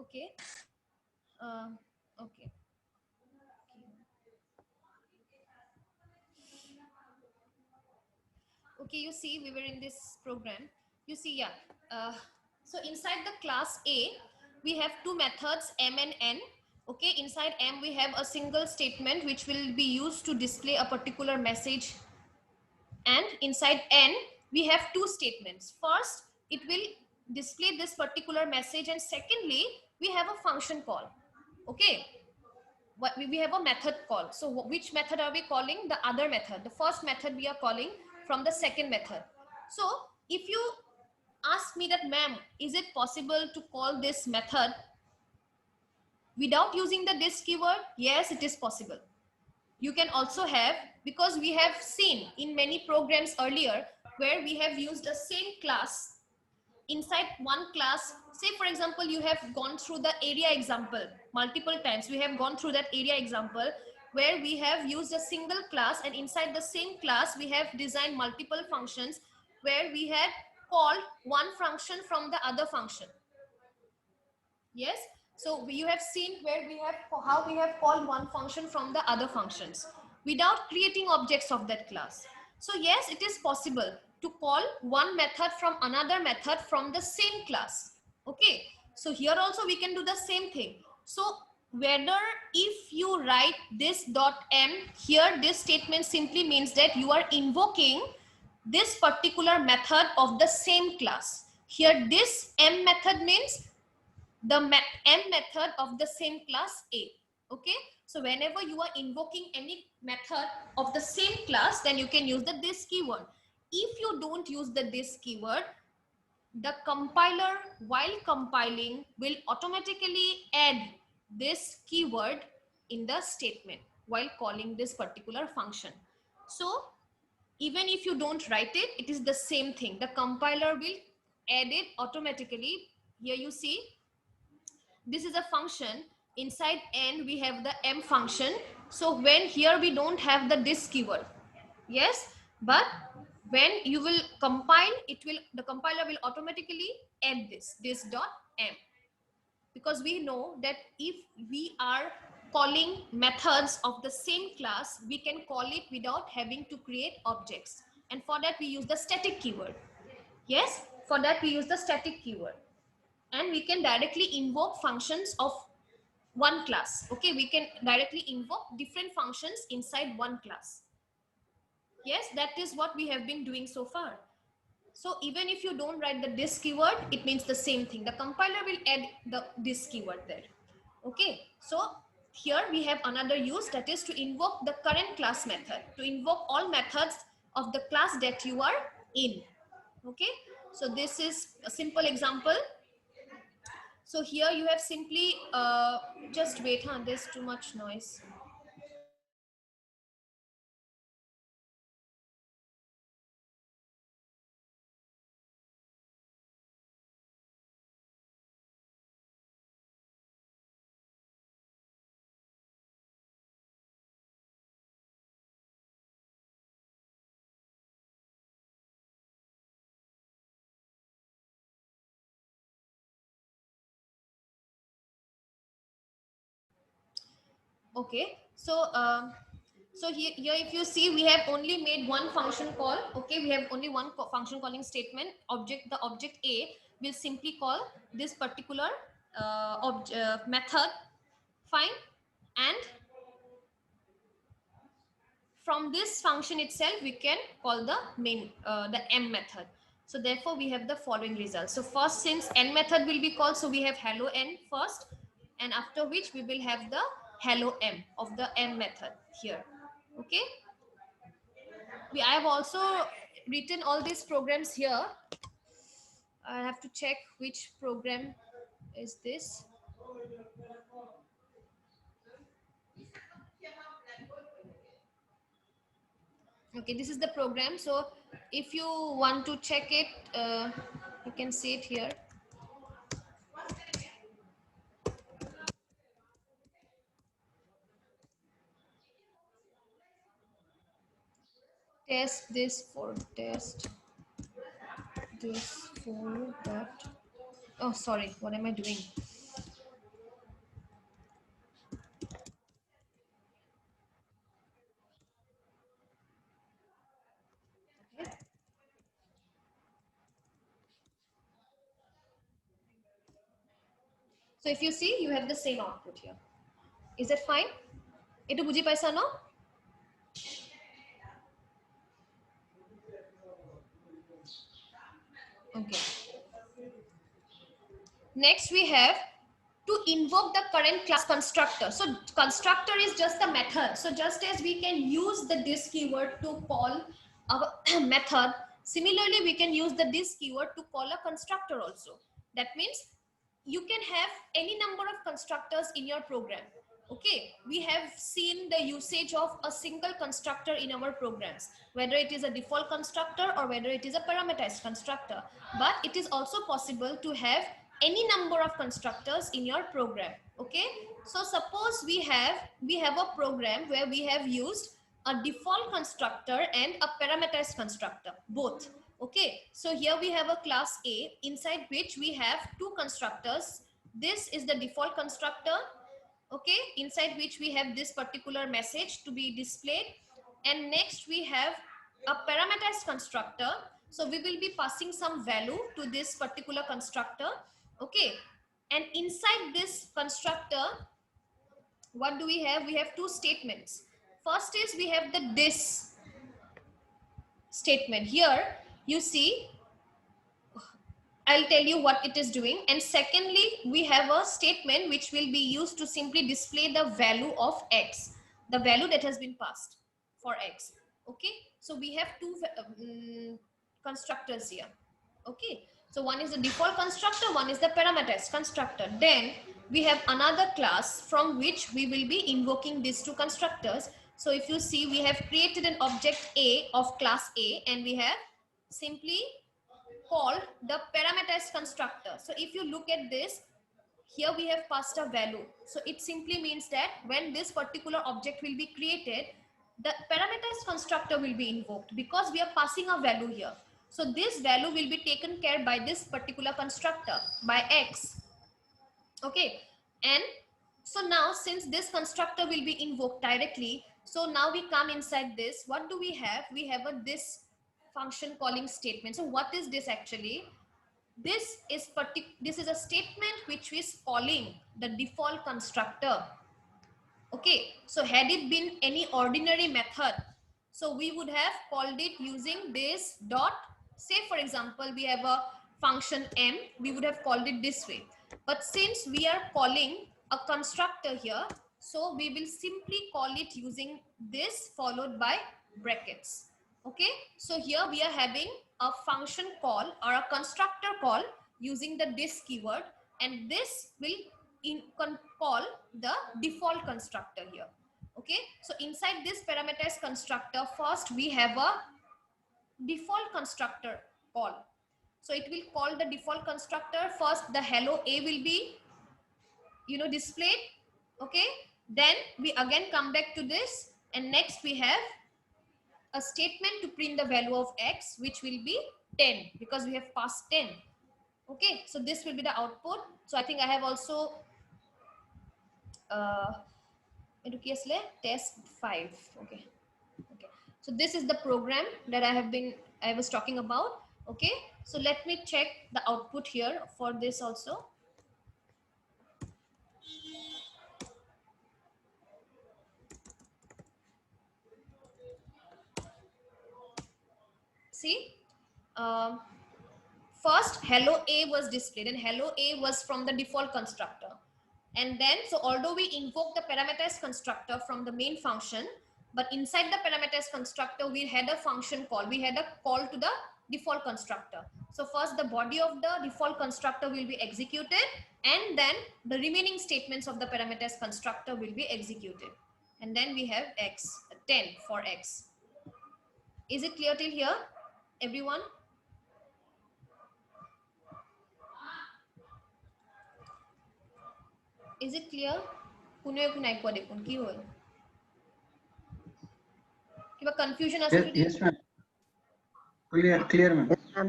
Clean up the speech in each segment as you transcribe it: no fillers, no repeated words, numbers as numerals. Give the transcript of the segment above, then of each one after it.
Okay. Uh, okay. Okay, you see, we were in this program. You see, yeah. Uh, so inside the class A, we have two methods, M and N. Okay, inside M, we have a single statement which will be used to display a particular message. And inside N, we have two statements. First, it will display this particular message. And secondly, we have a function call. Okay, what we have a method call. So which method are we calling? The other method. The first method we are calling from the second method. So if you ask me that, ma'am, is it possible to call this method without using the this keyword? Yes, it is possible. You can also have, because we have seen in many programs earlier where we have used the same class inside one class. Say for example, you have gone through the area example multiple times. We have gone through that area example where we have used a single class, and inside the same class we have designed multiple functions where we had called one function from the other function. Yes, so you have seen where we have how we have called one function from the other functions without creating objects of that class. So yes, it is possible to call one method from another method from the same class. Okay, so here also we can do the same thing. So whether if you write this dot m here, this statement simply means that you are invoking this particular method of the same class. Here this m method means the m method of the same class A. Okay, so whenever you are invoking any method of the same class, then you can use the this keyword. If you don't use the this keyword, the compiler while compiling will automatically add this keyword in the statement while calling this particular function. So even if you don't write it, it is the same thing. The compiler will add it automatically. Here you see, this is a function. Inside n we have the m function. So when here we don't have the this keyword, yes, but when you will compile, it will, the compiler will automatically add this dot m, because we know that if we are calling methods of the same class, we can call it without having to create objects, and for that we use the static keyword. Yes, for that we use the static keyword, and we can directly invoke functions of one class. Okay, we can directly invoke different functions inside one class. Yes, that is what we have been doing so far. So even if you don't write the this keyword, it means the same thing. The compiler will add the this keyword there. Okay, so here we have another use, that is to invoke the current class method, to invoke all methods of the class that you are in. Okay, so this is a simple example. So here you have simply, just wait, huh? There's too much noise. Okay, so here if you see, we have only made one function call. Okay, we have only one function calling statement. The object A will simply call this particular method. Fine, and from this function itself we can call the the m method. So therefore we have the following results. So first, since n method will be called, so we have hello n first, and after which we will have the hello m of the m method here. Okay, I have also written all these programs here. I have to check which program is this. Okay, this is the program. So if you want to check it, you can see it here. Test this for test this for that. Oh, sorry, what am I doing? So if you see, you have the same output here. Is that fine? Etu buji paisa no? Okay. Next we have to invoke the current class constructor. So constructor is just the method. So just as we can use the this keyword to call our method, similarly we can use the this keyword to call a constructor also. That means you can have any number of constructors in your program. Okay, we have seen the usage of a single constructor in our programs, whether it is a default constructor or whether it is a parameterized constructor. But it is also possible to have any number of constructors in your program. Okay, so suppose we have a program where we have used a default constructor and a parameterized constructor, both. Okay, so here we have a class A inside which we have two constructors. This is the default constructor, okay, inside which we have this particular message to be displayed. And next we have a parameterized constructor. So we will be passing some value to this particular constructor. Okay, and inside this constructor, what do we have? We have two statements. First is we have the this statement. Here you see, I'll tell you what it is doing. And secondly, we have a statement which will be used to simply display the value of x, the value that has been passed for x. Okay, so we have two constructors here. Okay, so one is the default constructor, one is the parameterized constructor. Then we have another class from which we will be invoking these two constructors. So if you see, we have created an object A of class A, and we have simply called the parameterized constructor. So if you look at this, here we have passed a value. So it simply means that when this particular object will be created, the parameterized constructor will be invoked because we are passing a value here. So this value will be taken care by this particular constructor, by x. Okay, and so now since this constructor will be invoked directly, so now we come inside this. What do we have? We have a this function calling statement. So what is this actually? This is a statement which is calling the default constructor. Okay, so had it been any ordinary method, so we would have called it using this dot. Say for example, we have a function m, we would have called it this way. But since we are calling a constructor here, so we will simply call it using this followed by brackets. Okay, so here we are having a function call or a constructor call using the this keyword, and this will call the default constructor here. Okay, so inside this parameterized constructor, first we have a default constructor call. So it will call the default constructor. First the hello A will be displayed. Okay, then we again come back to this, and next we have a statement to print the value of x, which will be 10 because we have passed 10. Okay, so this will be the output. So I think I have also test 5. Okay, so this is the program that I was talking about. Okay, so let me check the output here for this also. See, first hello A was displayed, and hello A was from the default constructor. And then, so although we invoke the parameterized constructor from the main function, but inside the parameterized constructor, we had a function call. We had a call to the default constructor. So first the body of the default constructor will be executed, and then the remaining statements of the parameterized constructor will be executed. And then we have x, 10 for x. Is it clear till here, everyone? Is it clear? Confusion? Yes, ma'am. Clear, ma'am. Yes, ma'am.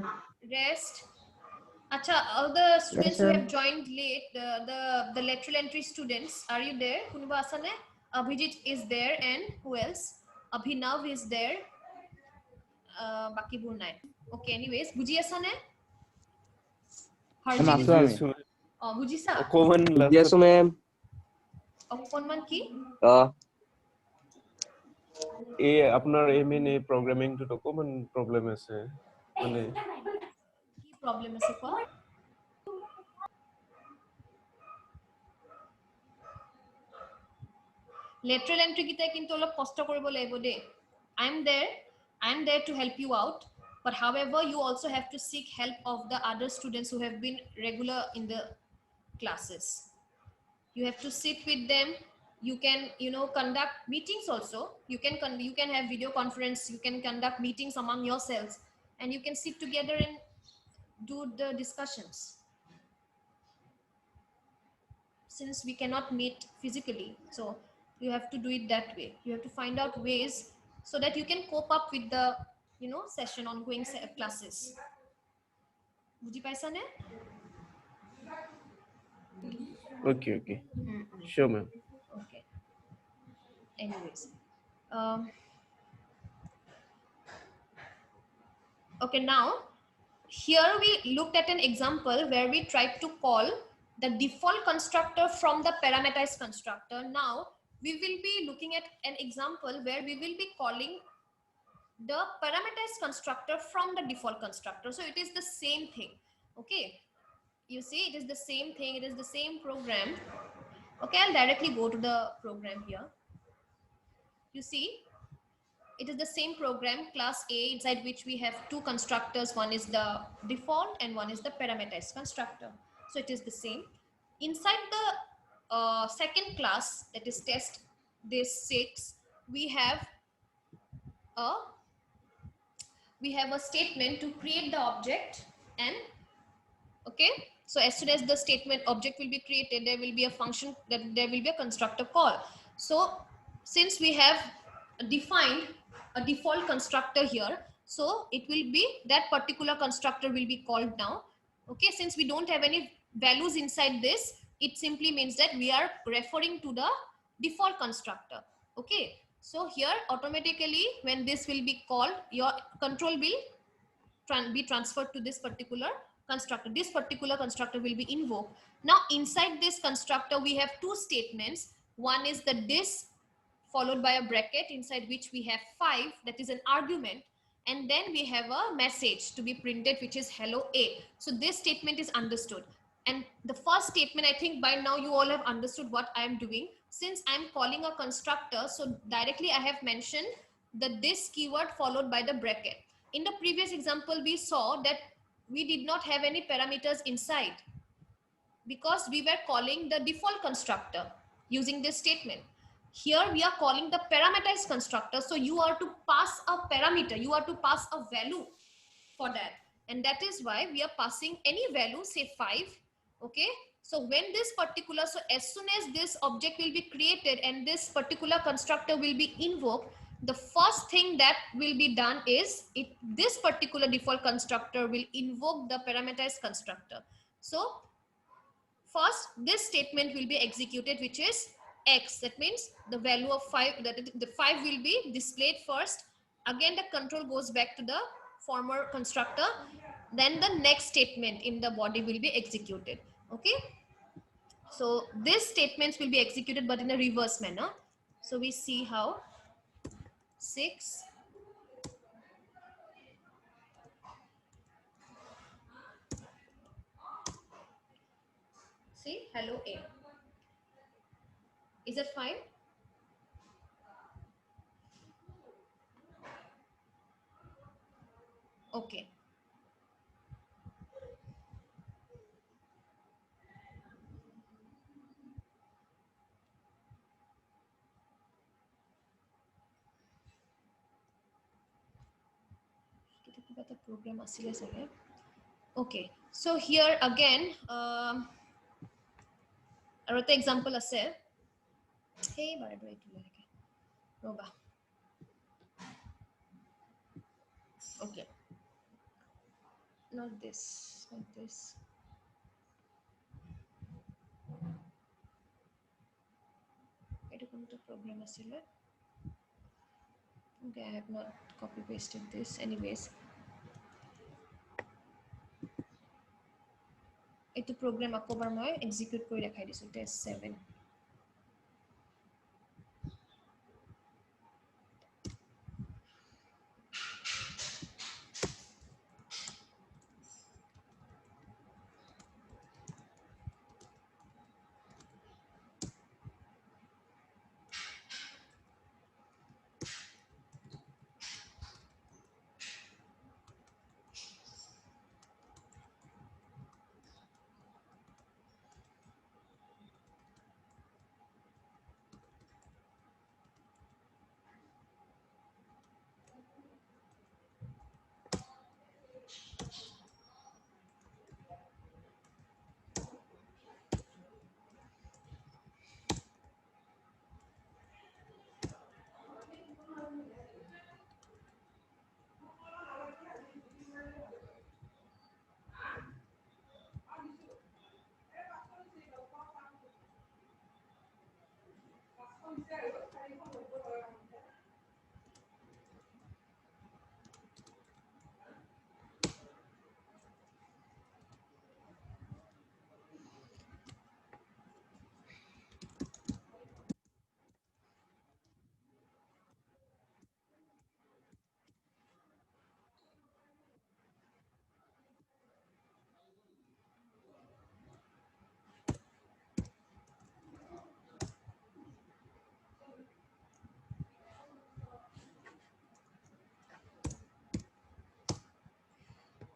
Rest. Acha, all the students who ma'am. have joined late, the lateral entry students, are you there? Kunba asane? Abhijit is there, and who else? Abhinav is there. Baki bur nai. Okay, anyways, buji asane? Harjit. বুজিছা অকমান Yes, ma'am. অকনমান কি এই আপোনাৰ MNA প্ৰগ্ৰামিংটোত অকমান problem আছে মানে কি প্ৰবলেম আছে কোৱা lateral entry কিটা কিন্তু অলপ কষ্ট কৰিব লাগিব দে I'm there to help you out but however you also have to seek help of the other students who have been regular in the classes you have to sit with them you can conduct meetings also you can have video conference you can conduct meetings among yourselves and you can sit together and do the discussions since we cannot meet physically so you have to do it that way you have to find out ways so that you can cope up with the session ongoing classes বুজি পাইছা নে okay sure ma'am okay anyways okay now here we looked at an example where we tried to call the default constructor from the parameterized constructor now we will be looking at an example where we will be calling the parameterized constructor from the default constructor so it is the same thing okay you see it is the same thing it is the same program okay I'll directly go to the program here you see it is the same program class A inside which we have two constructors one is the default and one is the parameterized constructor so it is the same inside the second class that is test this 6 we have a statement to create the object and okay so as soon as the statement object will be created there will be a function that there will be a constructor call so since we have defined a default constructor here so it will be that particular constructor will be called now okay since we don't have any values inside this it simply means that we are referring to the default constructor okay so here automatically when this will be called your control will be transferred to this particular constructor this particular constructor will be invoked now inside this constructor we have two statements one is the this followed by a bracket inside which we have 5 that is an argument and then we have a message to be printed which is hello A so this statement is understood and the first statement I think by now you all have understood what I am doing since I am calling a constructor so directly I have mentioned the this keyword followed by the bracket in the previous example we saw that we did not have any parameters inside because we were calling the default constructor using this statement here we are calling the parameterized constructor so you are to pass a parameter you are to pass a value for that and that is why we are passing any value say 5 okay so when this particular so as soon as this object will be created and this particular constructor will be invoked the first thing that will be done is this particular default constructor will invoke the parameterized constructor so first this statement will be executed which is x that means the value of 5 that the 5 will be displayed first again the control goes back to the former constructor then the next statement in the body will be executed okay so these statements will be executed but in a reverse manner so we see how 6 see hello A is it fine okay program okay so here again আৰু এটা example আছে hey bare bare এইটো লাগে ৰবা okay not this এটা কোনটো program আছিলে okay I have not copy pasted this anyways এইটো program আকোবাৰ মই execute কৰি দেখাই দিছো test 7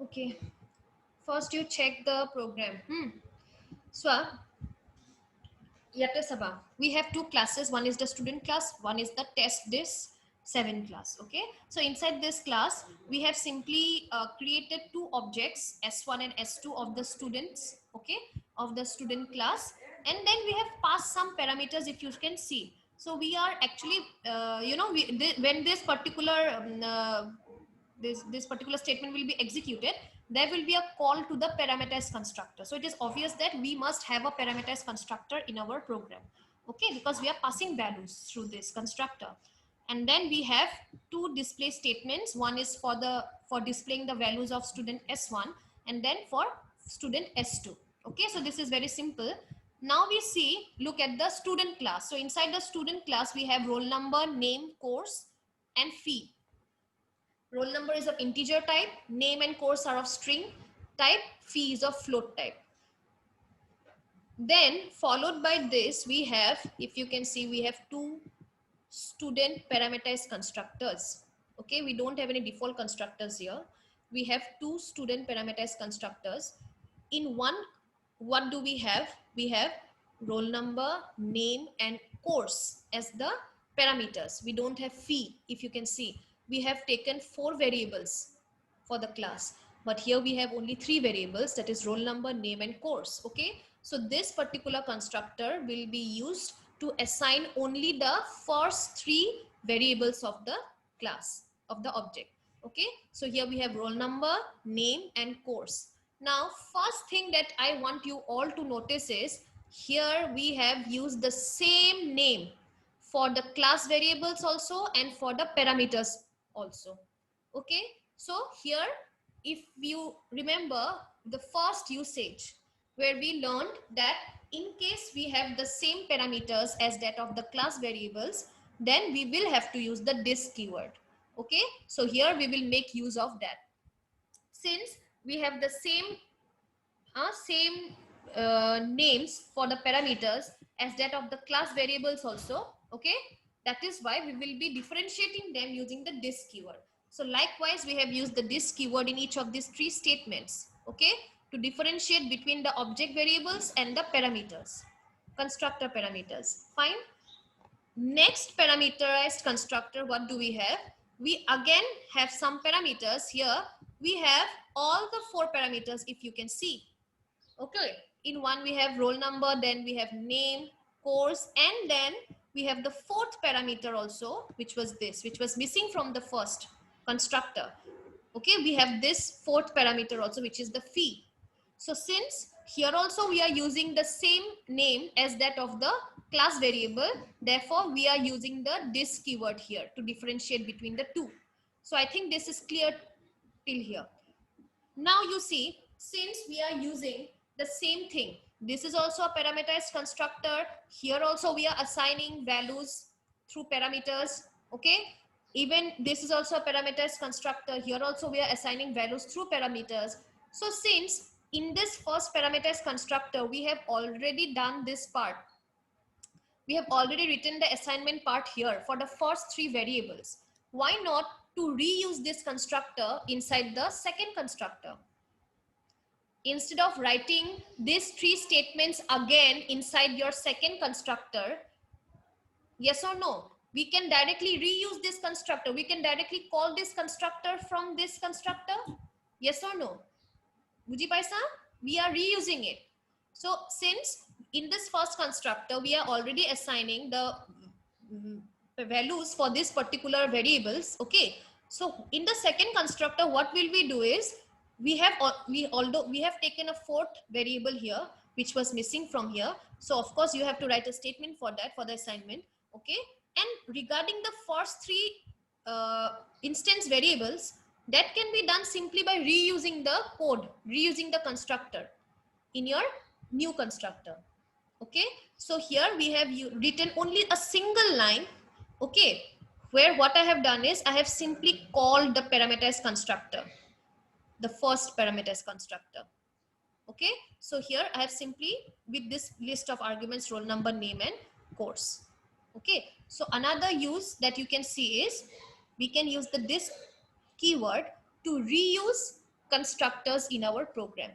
Okay, first you check the program. So yate saba, we have two classes. One is the student class, one is the test this 7 class. Okay, so inside this class we have simply created two objects, S1 and S2 of the students, okay, of the student class, and then we have passed some parameters, if you can see. So we are actually when this particular this particular statement will be executed, there will be a call to the parameterized constructor. So it is obvious that we must have a parameterized constructor in our program, okay, because we are passing values through this constructor. And then we have two display statements. One is for displaying the values of student S1, and then for student S2. Okay, so this is very simple. Now we see, look at the student class. So inside the student class we have roll number, name, course, and fee. Roll number is of integer type, name and course are of string type, fee is of float type. Then followed by this we have, if you can see, we have two student parameterized constructors. Okay, we don't have any default constructors here. We have two student parameterized constructors. In one, what do we have? We have roll number, name, and course as the parameters. We don't have fee, if you can see. We have taken 4 variables for the class, but here we have only 3 variables, that is roll number, name, and course. Okay, so this particular constructor will be used to assign only the first 3 variables of the class, of the object. Okay, so here we have roll number, name, and course. Now first thing that I want you all to notice is, here we have used the same name for the class variables also and for the parameters also. Okay, so here if you remember the first usage where we learned that in case we have the same parameters as that of the class variables, then we will have to use the this keyword. Okay, so here we will make use of that. Since we have the same names for the parameters as that of the class variables also, okay, that is why we will be differentiating them using the this keyword. So likewise we have used the this keyword in each of these 3 statements, okay, to differentiate between the object variables and the parameters, constructor parameters. Fine. Next parameterized constructor, what do we have? We again have some parameters. Here we have all the 4 parameters, if you can see. Okay, in one we have roll number, then we have name, course, and then we have the 4th parameter also, which was this, which was missing from the first constructor. Okay, we have this 4th parameter also, which is the fee. So since here also we are using the same name as that of the class variable, therefore we are using the this keyword here to differentiate between the 2. So I think this is clear till here. Now you see, since we are using the same thing. This is also a parameterized constructor. Here also we are assigning values through parameters. Okay. Even this is also a parameterized constructor. Here also we are assigning values through parameters. So since in this first parameterized constructor, we have already done this part. We have already written the assignment part here for the first 3 variables. Why not to reuse this constructor inside the second constructor? Instead of writing these 3 statements again inside your second constructor, yes or no? We can directly reuse this constructor. We can directly call this constructor from this constructor. Yes or no? Buji paisa? We are reusing it. So since in this first constructor, we are already assigning the values for this particular variables. Okay. So in the second constructor, what will we do is we have taken a 4th variable here, which was missing from here. So of course you have to write a statement for that, for the assignment. Okay. And regarding the first 3 instance variables, that can be done simply by reusing the code, reusing the constructor in your new constructor. Okay. So here we have written only a single line. Okay. Where what I have done is I have simply called the parameterized constructor, the first parameterized constructor. Okay. So here I have simply with this list of arguments, roll number, name and course. Okay. So another use that you can see is we can use this keyword to reuse constructors in our program.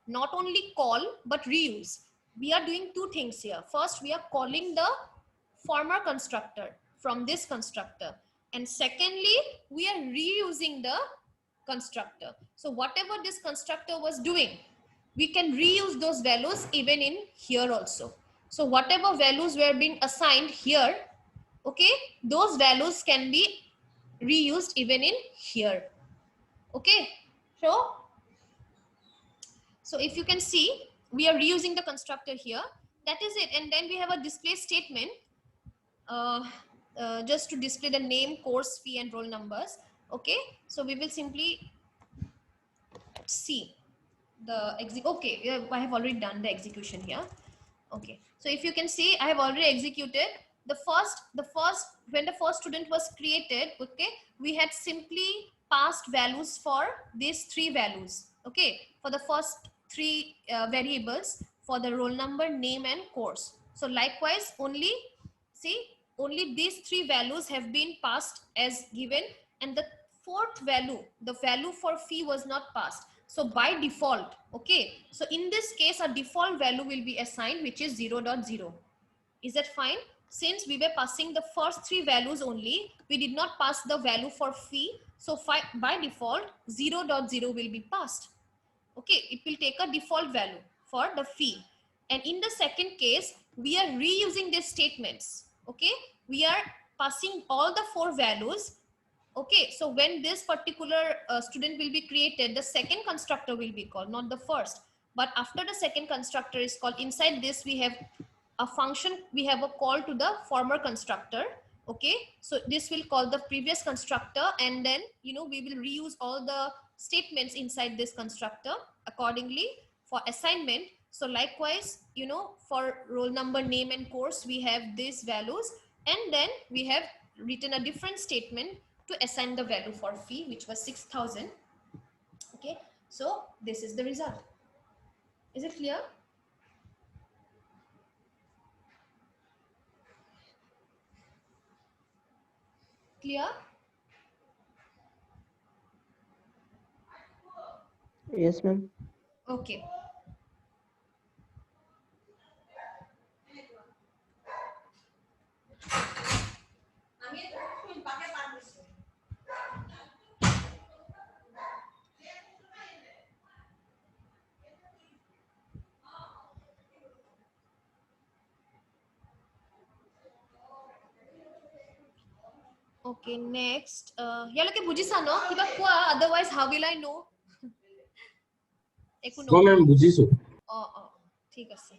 Not only call, but reuse. We are doing 2 things here. First, we are calling the former constructor from this constructor. And secondly, we are reusing the constructor. So whatever this constructor was doing, we can reuse those values even in here also. So whatever values were being assigned here, okay, those values can be reused even in here. Okay. So if you can see, we are reusing the constructor here. That is it. And then we have a display statement just to display the name, course, fee and roll numbers. Okay. So we will simply see the okay, I have already done the execution here. Okay. So if you can see, I have already executed the first when the first student was created. Okay. We had simply passed values for these 3 values. Okay. For the first 3 variables for the roll number, name and course. So likewise, only these 3 values have been passed as given, and the 4th value, the value for fee, was not passed. So by default, okay, so in this case a default value will be assigned, which is 0.0. Is that fine? Since we were passing the first 3 values only, we did not pass the value for fee. So by default 0.0 will be passed. Okay, it will take a default value for the fee. And in the second case, we are reusing these statements. Okay, we are passing all the 4 values. Okay, so when this particular student will be created, the second constructor will be called, not the first. But after the second constructor is called, inside this we have a function, we have a call to the former constructor. Okay, so this will call the previous constructor, and then we will reuse all the statements inside this constructor accordingly for assignment. So likewise, for roll number, name and course, we have these values, and then we have written a different statement to assign the value for fee, which was 6,000. Okay, so this is the result. Is it clear? Clear? Yes, ma'am. Okay. Okay, next. Yalake bujisa no? Kiba kwa, otherwise how will I know? Eku no. ma'am, bujisu. ঠিক আছে।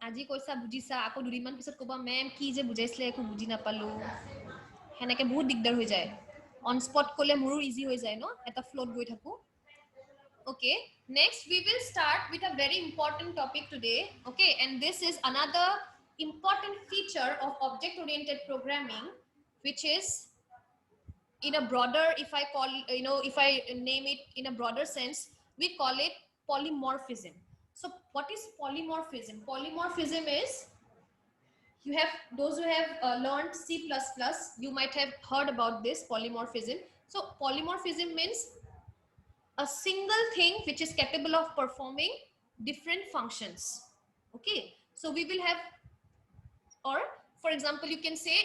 আজি কৈছা বুজিছা, আকৌ দুদিনমান পিছত ক'বা মেম কি যে বুজাইছিলে একো বুজি নাপালো। হেনেকে বহুত দিগদাৰ হৈ যায়। অন স্পট ক'লে মোৰো ইজি হৈ যায় ন, এটা ফ্লোত গৈ থাকো। Okay, next we will start with a very important topic today. Okay, and this is another important feature of object oriented programming, which is in a broader, if I call, if I name it in a broader sense, we call it polymorphism. So what is polymorphism? Polymorphism is, you have, those who have learned C++, you might have heard about this polymorphism. So polymorphism means a single thing which is capable of performing different functions. Okay, so we will have, or for example, you can say,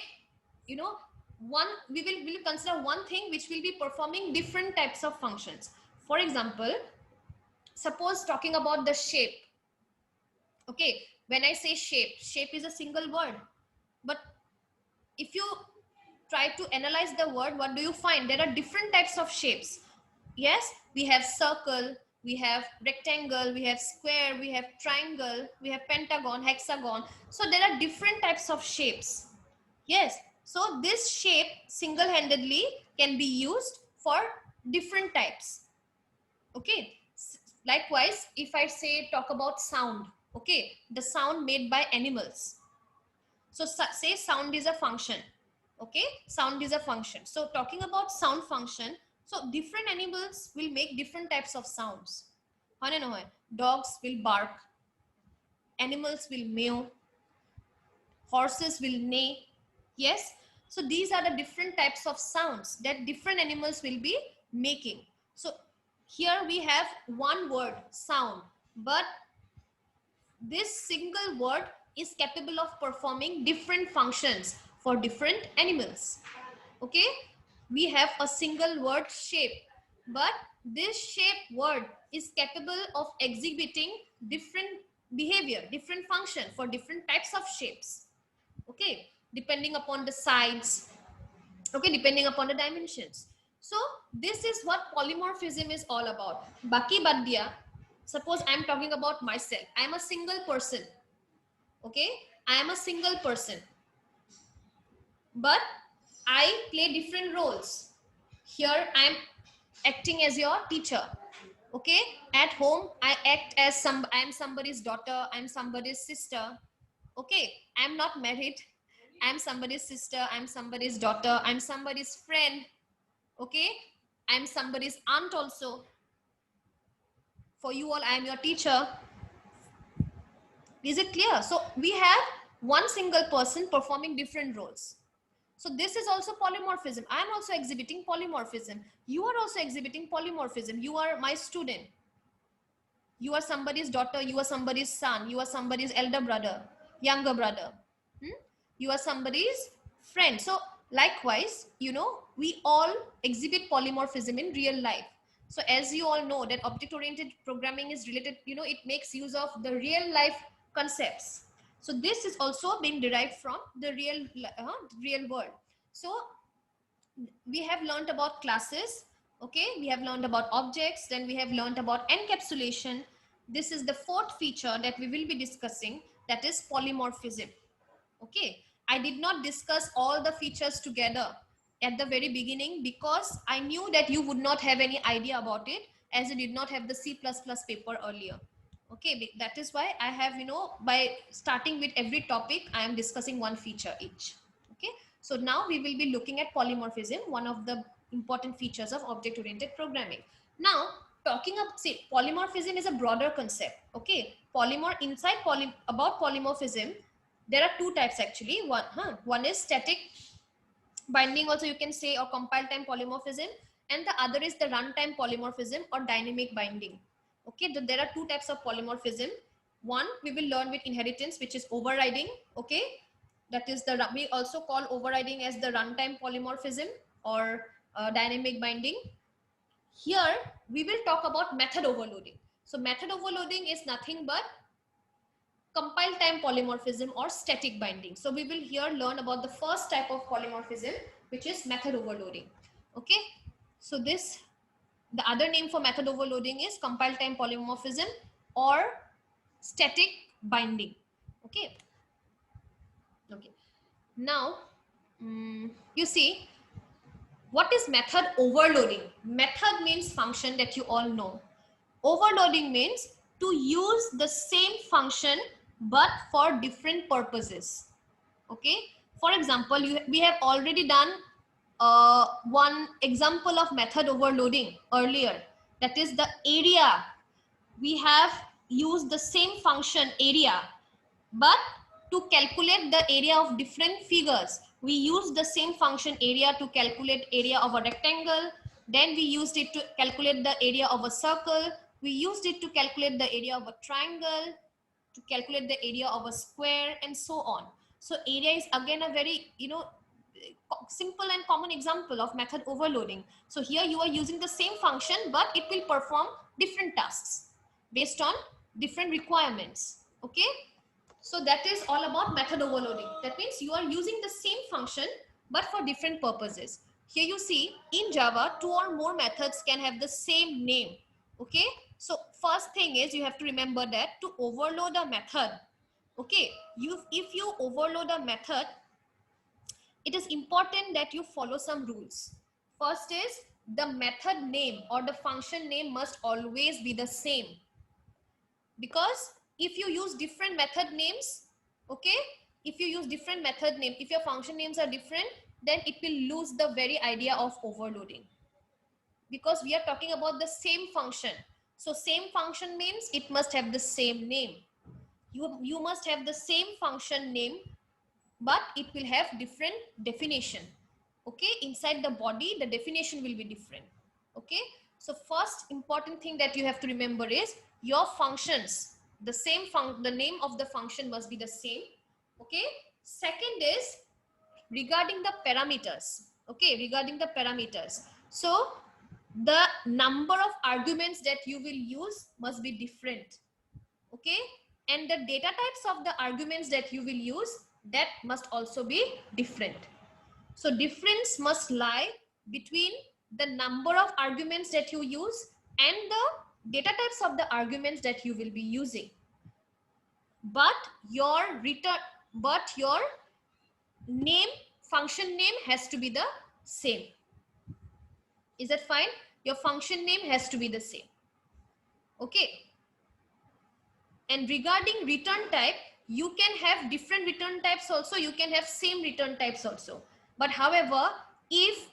you know, one, we will consider one thing which will be performing different types of functions. For example, suppose talking about the shape. Okay, when I say shape is a single word, but if you try to analyze the word, what do you find? There are different types of shapes. Yes, we have circle, we have rectangle, we have square, we have triangle, we have pentagon, hexagon. So there are different types of shapes. Yes, so this shape single-handedly can be used for different types. Okay, likewise, if I say talk about sound, okay, the sound made by animals. So say sound is a function. Okay, sound is a function. So talking about sound function, so different animals will make different types of sounds. Dogs will bark, animals will meow, horses will neigh. Yes, so these are the different types of sounds that different animals will be making. So here we have one word, sound, but this single word is capable of performing different functions for different animals. Okay, we have a single word, shape, but this shape word is capable of exhibiting different behavior, different function for different types of shapes. Okay, depending upon the size, okay, depending upon the dimensions. So this is what polymorphism is all about. Baki Badya, suppose I'm talking about myself. I'm a single person. Okay, I am a single person, but I play different roles. Here I'm acting as your teacher. Okay, at home I act as I'm somebody's daughter, I'm somebody's sister. Okay, I'm not married, I'm somebody's sister, I'm somebody's daughter, I'm somebody's friend. Okay, I'm somebody's aunt also. For you all, I'm your teacher. Is it clear? So we have one single person performing different roles. So this is also polymorphism. I'm also exhibiting polymorphism. You are also exhibiting polymorphism. You are my student. You are somebody's daughter. You are somebody's son. You are somebody's elder brother, younger brother. You are somebody's friend. So likewise, we all exhibit polymorphism in real life. So as you all know that object-oriented programming is related, it makes use of the real life concepts. So this is also being derived from the real world. So we have learned about classes. Okay, we have learned about objects, then we have learned about encapsulation. This is the fourth feature that we will be discussing, that is polymorphism. Okay, I did not discuss all the features together at the very beginning because I knew that you would not have any idea about it, as you did not have the C++ paper earlier. Okay, that is why I have, by starting with every topic, I am discussing one feature each. Okay, so now we will be looking at polymorphism, one of the important features of object-oriented programming. Now, talking about, see, polymorphism is a broader concept. Okay, about polymorphism, there are two types actually. One is static binding, also you can say, or compile time polymorphism, and the other is the runtime polymorphism or dynamic binding. Okay, there are two types of polymorphism. One we will learn with inheritance, which is overriding. Okay, that is we also call overriding as the runtime polymorphism or dynamic binding. Here we will talk about method overloading. So method overloading is nothing but compile time polymorphism or static binding. So we will here learn about the first type of polymorphism, which is method overloading. Okay, so the other name for method overloading is compile time polymorphism or static binding. Okay, now you see, what is method overloading? Method means function, that you all know. Overloading means to use the same function but for different purposes. Okay, for example, we have already done one example of method overloading earlier, that is the area. We have used the same function area, but to calculate the area of different figures, we use the same function area to calculate area of a rectangle. Then we used it to calculate the area of a circle. We used it to calculate the area of a triangle, to calculate the area of a square, and so on. So area is again a very, simple and common example of method overloading. So here you are using the same function, but it will perform different tasks based on different requirements. Okay, so that is all about method overloading. That means you are using the same function but for different purposes. Here you see in Java, 2 or more methods can have the same name. Okay, so first thing is you have to remember that to overload a method, okay, if you overload a method, it is important that you follow some rules. First is the method name or the function name must always be the same, because if you use different method names, okay, if you use different method name, if your function names are different, then it will lose the very idea of overloading, because we are talking about the same function. So same function means it must have the same name. You must have the same function name, but it will have different definition. Okay, inside the body the definition will be different. Okay, so first important thing that you have to remember is your functions, the name of the function must be the same. Okay, second is regarding the parameters. Okay, regarding the parameters, so the number of arguments that you will use must be different. Okay, and the data types of the arguments that you will use, that must also be different. So difference must lie between the number of arguments that you use and the data types of the arguments that you will be using. But your name, function name has to be the same. Is that fine? Your function name has to be the same. Okay. And regarding return type, you can have different return types also, you can have same return types also. But however, if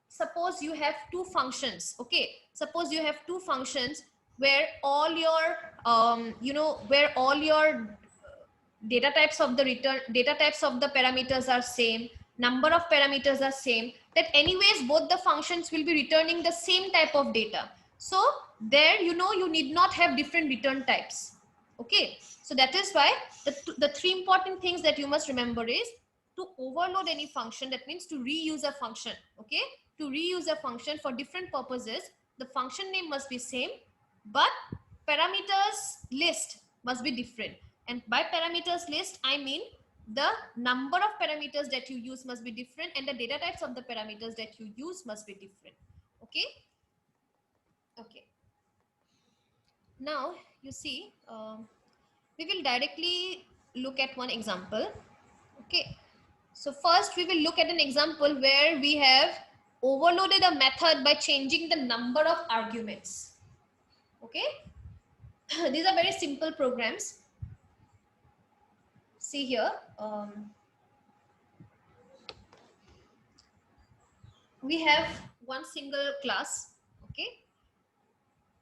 suppose you have two functions, okay, suppose you have two functions where all your where all your data types of the parameters are same, number of parameters are same, that anyways both the functions will be returning the same type of data. So there, you need not have different return types. Okay, so that is why the three important things that you must remember is to overload any function, that means to reuse a function. Okay, to reuse a function for different purposes, the function name must be same, but parameters list must be different. And by parameters list, I mean the number of parameters that you use must be different, and the data types of the parameters that you use must be different. Okay. Okay. Now you see, we will directly look at one example. Okay. So first we will look at an example where we have overloaded a method by changing the number of arguments. Okay. These are very simple programs. See here, we have one single class. Okay.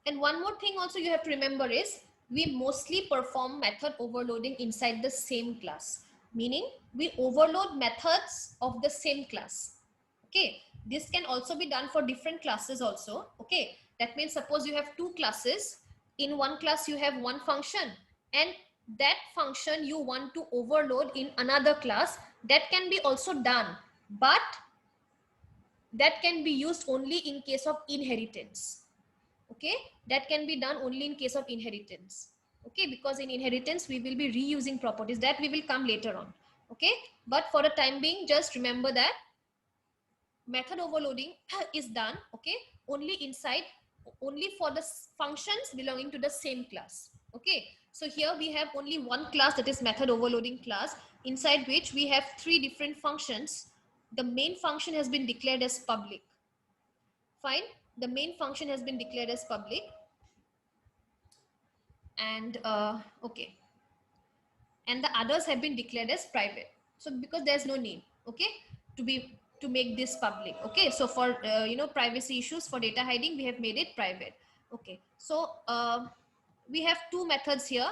And one more thing also you have to remember is we mostly perform method overloading inside the same class, meaning we overload methods of the same class. Okay, this can also be done for different classes also. Okay, that means suppose you have two classes, in one class you have one function, and that function you want to overload in another class, that can be also done, but that can be used only in case of inheritance. Okay, that can be done only in case of inheritance. Okay, because in inheritance we will be reusing properties, that we will come later on. Okay, but for the time being, just remember that method overloading is done, okay, only for the functions belonging to the same class. Okay, so here we have only one class, that is method overloading class, inside which we have three different functions. The main function has been declared as public. Fine, the main function has been declared as public. and okay, and the others have been declared as private. So because there's no need, okay, to make this public. Okay, so for privacy issues, for data hiding, we have made it private. Okay, so we have two methods here.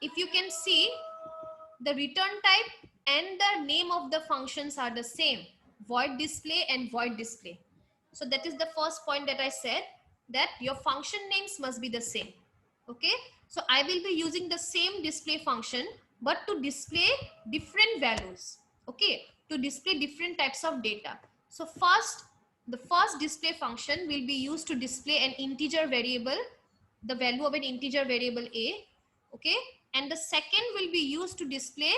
If you can see, the return type and the name of the functions are the same, void display and void display. So that is the first point that I said, that your function names must be the same. Okay, so I will be using the same display function, but to display different values. Okay, to display different types of data. So the first display function will be used to display an integer variable, the value of an integer variable a. Okay, and the second will be used to display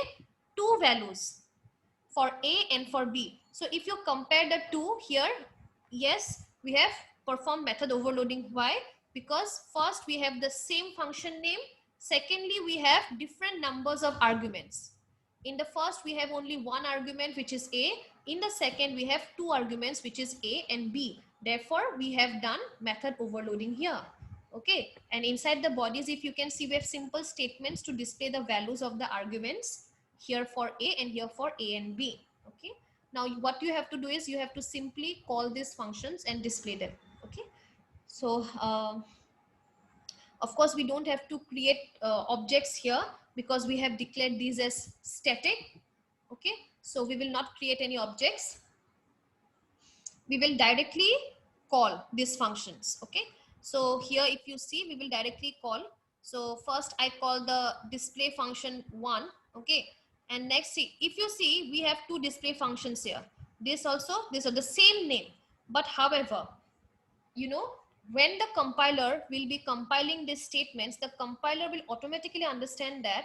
two values for a and for b. So if you compare the two here, yes, we have performed method overloading. Why? Because first we have the same function name, secondly we have different numbers of arguments. In the first we have only one argument, which is a. In the second we have two arguments, which is a and b. Therefore we have done method overloading here. Okay, and inside the bodies, if you can see, we have simple statements to display the values of the arguments, here for a and here for a and b. Okay, now what you have to do is you have to simply call these functions and display them. Okay, so of course we don't have to create objects here, because we have declared these as static. Okay, so we will not create any objects, we will directly call these functions. Okay, so here if you see, we will directly call. So first I call the display function 1. Okay, and next, see, if you see, we have two display functions here. This also, these are the same name, but however, when the compiler will be compiling these statements, the compiler will automatically understand that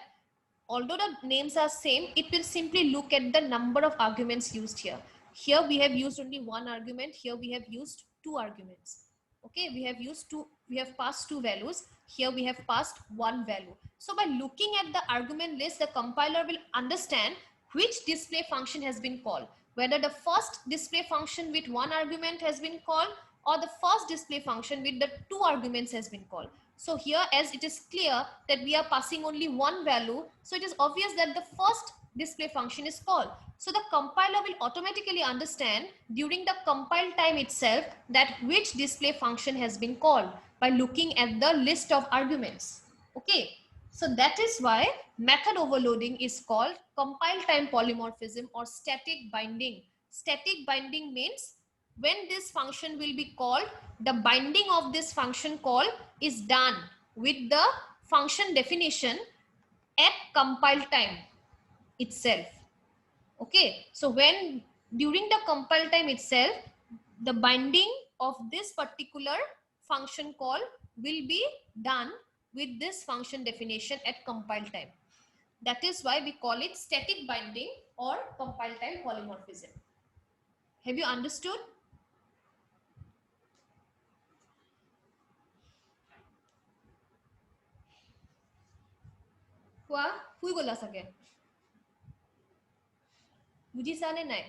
although the names are same, it will simply look at the number of arguments used here. Here we have used only one argument, here we have used two arguments. Okay, we have passed two values, here we have passed one value. So by looking at the argument list, the compiler will understand which display function has been called, whether the first display function with one argument has been called, or the first display function with the two arguments has been called. So here, as it is clear that we are passing only one value, so it is obvious that the first display function is called. So the compiler will automatically understand during the compile time itself that which display function has been called by looking at the list of arguments. Okay, so that is why method overloading is called compile time polymorphism or static binding. Static binding means when this function will be called, the binding of this function call is done with the function definition at compile time itself. Okay, so when during the compile time itself, the binding of this particular function call will be done with this function definition at compile time. That is why we call it static binding or compile time polymorphism. Have you understood? কোৱা শুই গলা চাগে বুজিছানে নাই